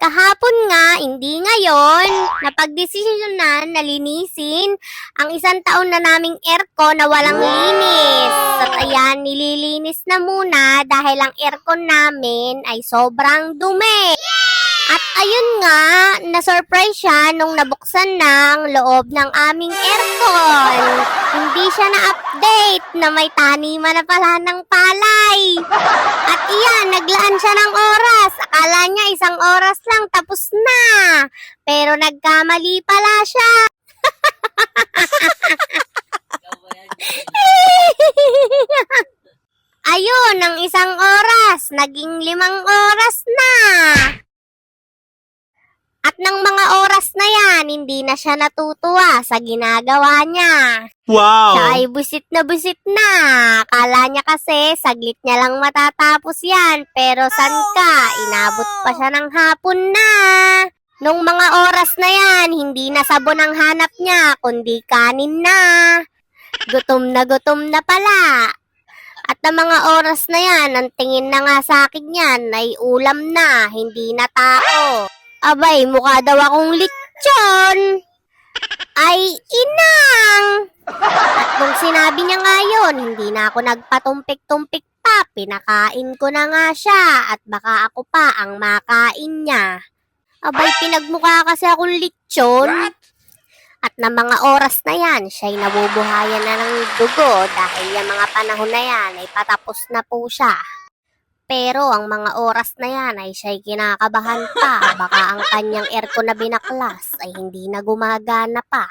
kahapon nga, hindi ngayon, napagdesisyonan na linisin ang 1 taon na naming aircon na walang linis. At ayan, nililinis na muna dahil ang aircon namin ay sobrang dumi. At ayun nga, na-surprise siya nung nabuksan ng loob ng aming aircon. Hindi siya na-update na may taniman na pala ng palay. At iyan, naglaan siya ng oras. Akala niya 1 oras lang tapos na. Pero nagkamali pala siya. Ayun, ang 1 oras, naging 5 oras na. At ng mga oras na yan, hindi na siya natutuwa sa ginagawa niya. Wow! Siya ay busit na. Akala niya kasi saglit niya lang matatapos yan. Pero san ka, inabot pa siya ng hapon na. Nung mga oras na yan, hindi na sabon ang hanap niya, kundi kanin na. Gutom na pala. At ng mga oras na yan, ang tingin na nga sa akin yan ay ulam na, hindi na tao. Abay, mukha daw akong lechon. Ay, inang! At nung sinabi niya nga yun, hindi na ako nagpatumpik-tumpik pa. Pinakain ko na nga siya at baka ako pa ang makain niya. Abay, pinagmukha kasi akong lechon. At na mga oras na yan, siya'y nabubuhayan na ng dugo dahil yung mga panahon na yan ay patapos na po siya. Pero ang mga oras na yan ay siya'y kinakabahan pa. Baka ang kanyang aircon na binaklas ay hindi na gumagana pa.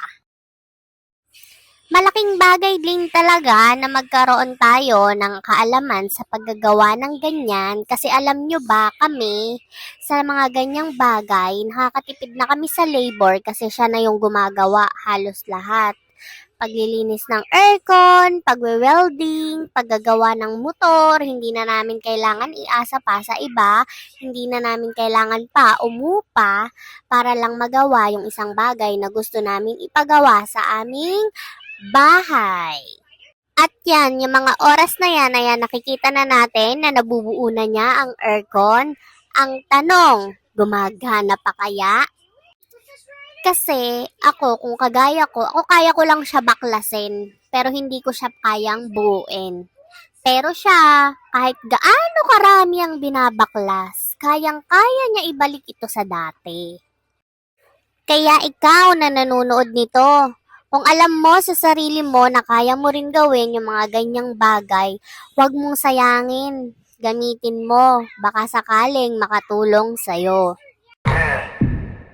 Malaking bagay din talaga na magkaroon tayo ng kaalaman sa paggagawa ng ganyan. Kasi alam nyo ba kami, sa mga ganyang bagay, nakakatipid na kami sa labor kasi siya na yung gumagawa halos lahat. Paglilinis ng aircon, pagwe-welding, paggagawa ng motor, hindi na namin kailangan iasa pa sa iba, hindi na namin kailangan pa umupa para lang magawa yung isang bagay na gusto namin ipagawa sa aming bahay. At yan, yung mga oras na yan, ayan, nakikita na natin na nabubuo na niya ang aircon. Ang tanong, gumagana pa kaya? Kasi ako, kung kagaya ko, ako kaya ko lang siya baklasin, pero hindi ko siya kayang buuin. Pero siya, kahit gaano karami ang binabaklas, kayang-kaya niya ibalik ito sa dati. Kaya ikaw na nanonood nito, kung alam mo sa sarili mo na kaya mo rin gawin yung mga ganyang bagay, huwag mong sayangin. Gamitin mo, baka sakaling makatulong sa'yo. 10,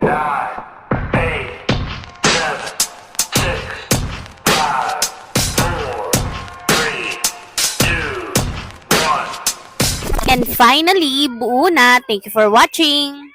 9, 8, 7, 6, 5, 4, 3, 2, 1. And finally, buo na. Thank you for watching!